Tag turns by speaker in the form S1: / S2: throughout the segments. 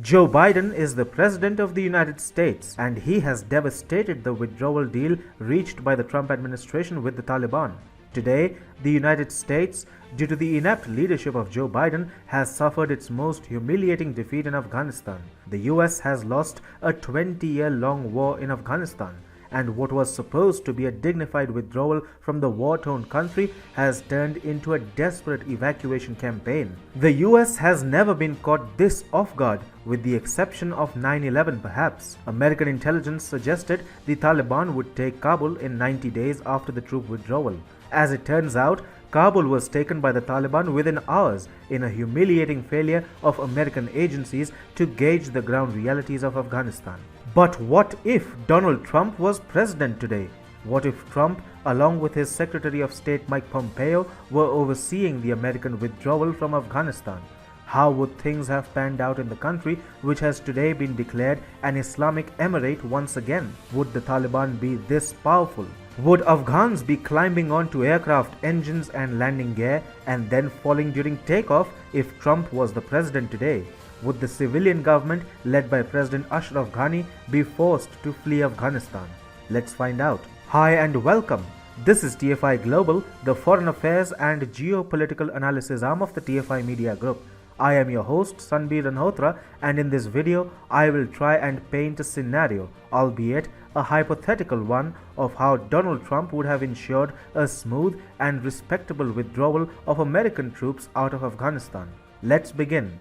S1: Joe Biden is the President of the United States, and he has devastated the withdrawal deal reached by the Trump administration with the Taliban. Today, the United States, due to the inept leadership of Joe Biden, has suffered its most humiliating defeat in Afghanistan. The US has lost a 20-year-long war in Afghanistan, and what was supposed to be a dignified withdrawal from the war-torn country has turned into a desperate evacuation campaign. The US has never been caught this off guard, with the exception of 9/11 perhaps. American intelligence suggested the Taliban would take Kabul in 90 days after the troop withdrawal. As it turns out, Kabul was taken by the Taliban within hours in a humiliating failure of American agencies to gauge the ground realities of Afghanistan. But what if Donald Trump was president today? What if Trump, along with his Secretary of State Mike Pompeo, were overseeing the American withdrawal from Afghanistan? How would things have panned out in the country, which has today been declared an Islamic emirate once again? Would the Taliban be this powerful? Would Afghans be climbing onto aircraft engines and landing gear and then falling during takeoff if Trump was the president today? Would the civilian government led by President Ashraf Ghani be forced to flee Afghanistan? Let's find out. Hi and welcome. This is TFI Global, the foreign affairs and geopolitical analysis arm of the TFI Media Group. I am your host Sanbir Ranhotra, and in this video I will try and paint a scenario, albeit a hypothetical one, of how Donald Trump would have ensured a smooth and respectable withdrawal of American troops out of Afghanistan. Let's begin.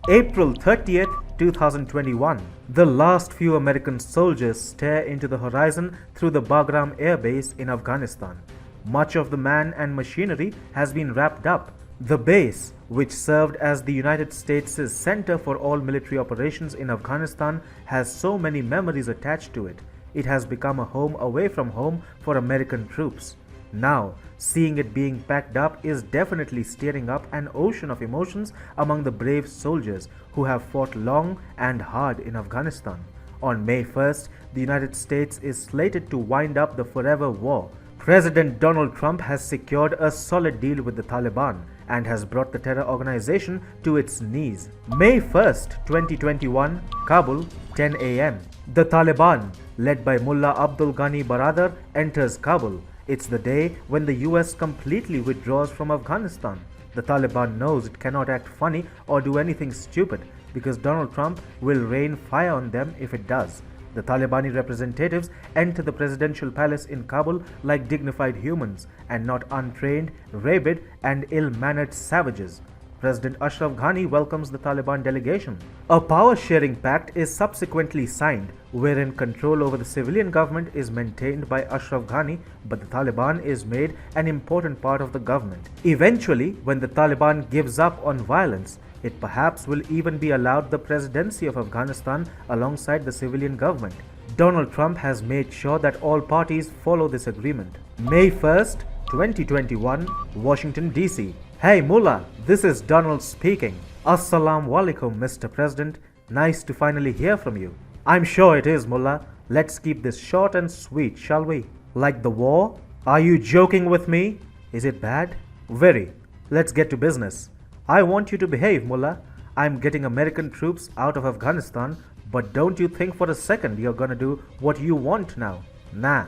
S1: April 30th, 2021. The last few American soldiers stare into the horizon through the Bagram Air Base in Afghanistan. Much of the man and machinery has been wrapped up. The base, which served as the United States' center for all military operations in Afghanistan, has so many memories attached to it. It has become a home away from home for American troops. Now, seeing it being packed up is definitely stirring up an ocean of emotions among the brave soldiers who have fought long and hard in Afghanistan. On May 1st, the United States is slated to wind up the forever war. President Donald Trump has secured a solid deal with the Taliban and has brought the terror organization to its knees. May 1st, 2021, Kabul, 10 a.m. The Taliban, led by Mullah Abdul Ghani Baradar, enters Kabul. It's the day when the US completely withdraws from Afghanistan. The Taliban knows it cannot act funny or do anything stupid because Donald Trump will rain fire on them if it does. The Talibani representatives enter the presidential palace in Kabul like dignified humans and not untrained, rabid and ill-mannered savages. President Ashraf Ghani welcomes the Taliban delegation. A power-sharing pact is subsequently signed, wherein control over the civilian government is maintained by Ashraf Ghani, but the Taliban is made an important part of the government. Eventually, when the Taliban gives up on violence, it perhaps will even be allowed the presidency of Afghanistan alongside the civilian government. Donald Trump has made sure that all parties follow this agreement. May 1st, 2021, Washington, D.C. Hey Mullah, this is Donald speaking. Assalamu alaikum, Mr. President. Nice to finally hear from you. I'm sure it is, Mullah. Let's keep this short and sweet, shall we? Like the war? Are you joking with me? Is it bad? Very. Let's get to business. I want you to behave, Mullah. I'm getting American troops out of Afghanistan, but don't you think for a second you're gonna do what you want now. Nah,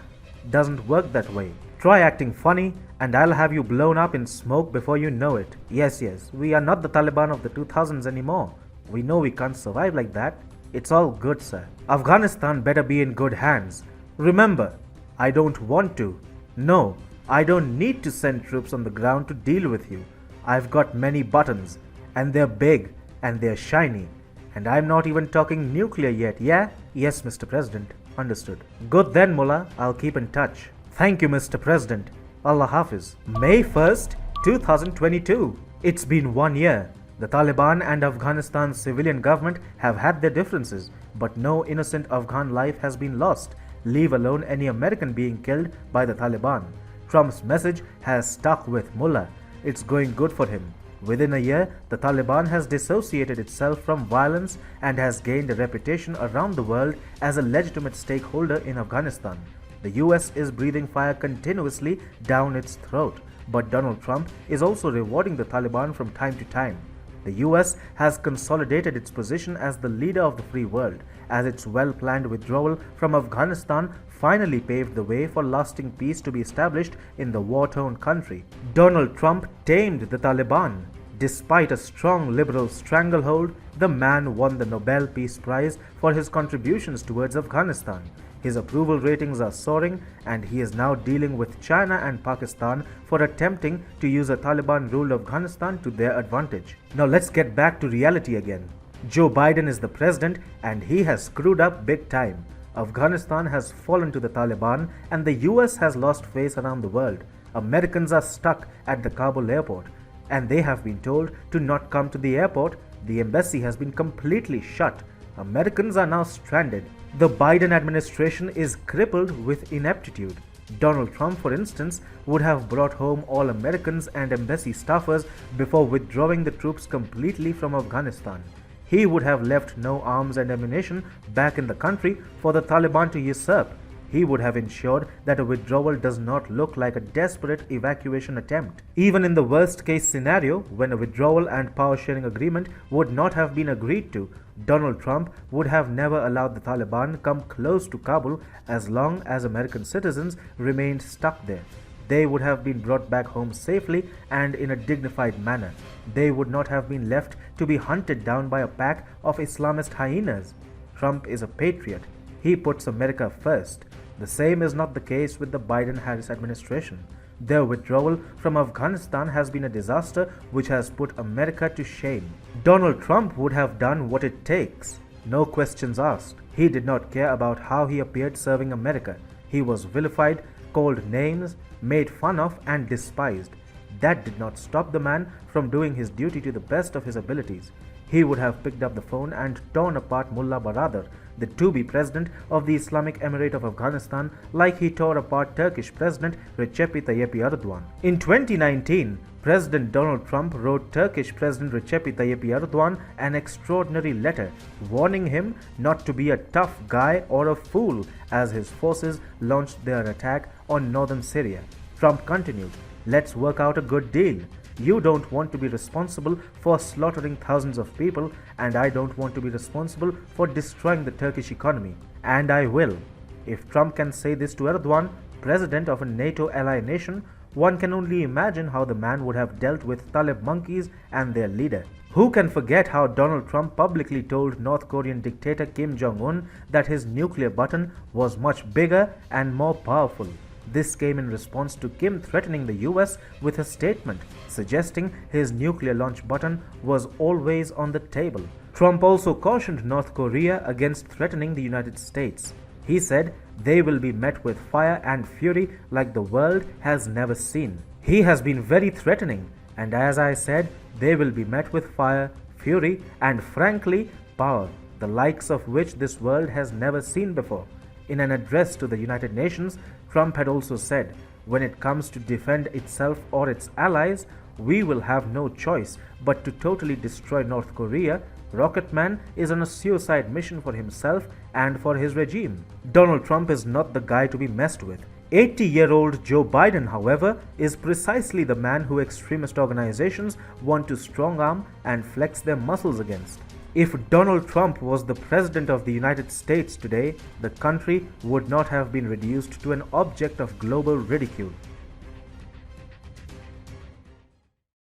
S1: doesn't work that way. Try acting funny and I'll have you blown up in smoke before you know it. Yes, we are not the Taliban of the 2000s anymore. We know we can't survive like that. It's all good, sir. Afghanistan better be in good hands. Remember, I don't want to. No, I don't need to send troops on the ground to deal with you. I've got many buttons, and they're big, and they're shiny. And I'm not even talking nuclear yet, yeah? Yes, Mr. President. Understood. Good then, Mullah. I'll keep in touch. Thank you, Mr. President. Allah Hafiz. May 1st, 2022. It's been 1 year. The Taliban and Afghanistan's civilian government have had their differences, but no innocent Afghan life has been lost, leave alone any American being killed by the Taliban. Trump's message has stuck with Mullah. It's going good for him. Within a year, the Taliban has dissociated itself from violence and has gained a reputation around the world as a legitimate stakeholder in Afghanistan. The US is breathing fire continuously down its throat, but Donald Trump is also rewarding the Taliban from time to time. The US has consolidated its position as the leader of the free world, as its well-planned withdrawal from Afghanistan finally paved the way for lasting peace to be established in the war-torn country. Donald Trump tamed the Taliban. Despite a strong liberal stranglehold, the man won the Nobel Peace Prize for his contributions towards Afghanistan. His approval ratings are soaring, and he is now dealing with China and Pakistan for attempting to use a Taliban-ruled Afghanistan to their advantage. Now let's get back to reality again. Joe Biden is the president, and he has screwed up big time. Afghanistan has fallen to the Taliban, and the US has lost face around the world. Americans are stuck at the Kabul airport, and they have been told to not come to the airport. The embassy has been completely shut. Americans are now stranded. The Biden administration is crippled with ineptitude. Donald Trump, for instance, would have brought home all Americans and embassy staffers before withdrawing the troops completely from Afghanistan. He would have left no arms and ammunition back in the country for the Taliban to usurp. He would have ensured that a withdrawal does not look like a desperate evacuation attempt. Even in the worst-case scenario, when a withdrawal and power-sharing agreement would not have been agreed to, Donald Trump would have never allowed the Taliban come close to Kabul as long as American citizens remained stuck there. They would have been brought back home safely and in a dignified manner. They would not have been left to be hunted down by a pack of Islamist hyenas. Trump is a patriot. He puts America first. The same is not the case with the Biden-Harris administration. Their withdrawal from Afghanistan has been a disaster which has put America to shame. Donald Trump would have done what it takes. No questions asked. He did not care about how he appeared serving America. He was vilified, called names, made fun of, and despised. That did not stop the man from doing his duty to the best of his abilities. He would have picked up the phone and torn apart Mullah Baradar, the to-be president of the Islamic Emirate of Afghanistan, like he tore apart Turkish President Recep Tayyip Erdogan. In 2019, President Donald Trump wrote Turkish President Recep Tayyip Erdogan an extraordinary letter, warning him not to be a tough guy or a fool as his forces launched their attack on northern Syria. Trump continued, "Let's work out a good deal. You don't want to be responsible for slaughtering thousands of people, and I don't want to be responsible for destroying the Turkish economy. And I will." If Trump can say this to Erdogan, president of a NATO ally nation, one can only imagine how the man would have dealt with Talib monkeys and their leader. Who can forget how Donald Trump publicly told North Korean dictator Kim Jong-un that his nuclear button was much bigger and more powerful? This came in response to Kim threatening the US with a statement suggesting his nuclear launch button was always on the table. Trump also cautioned North Korea against threatening the United States. He said they will be met with fire and fury like the world has never seen. He has been very threatening, and as I said, they will be met with fire, fury, and frankly, power, the likes of which this world has never seen before. In an address to the United Nations, Trump had also said, "When it comes to defend itself or its allies, we will have no choice but to totally destroy North Korea. Rocket Man is on a suicide mission for himself and for his regime." Donald Trump is not the guy to be messed with. 80-year-old Joe Biden, however, is precisely the man who extremist organizations want to strong-arm and flex their muscles against. If Donald Trump was the President of the United States today, the country would not have been reduced to an object of global ridicule.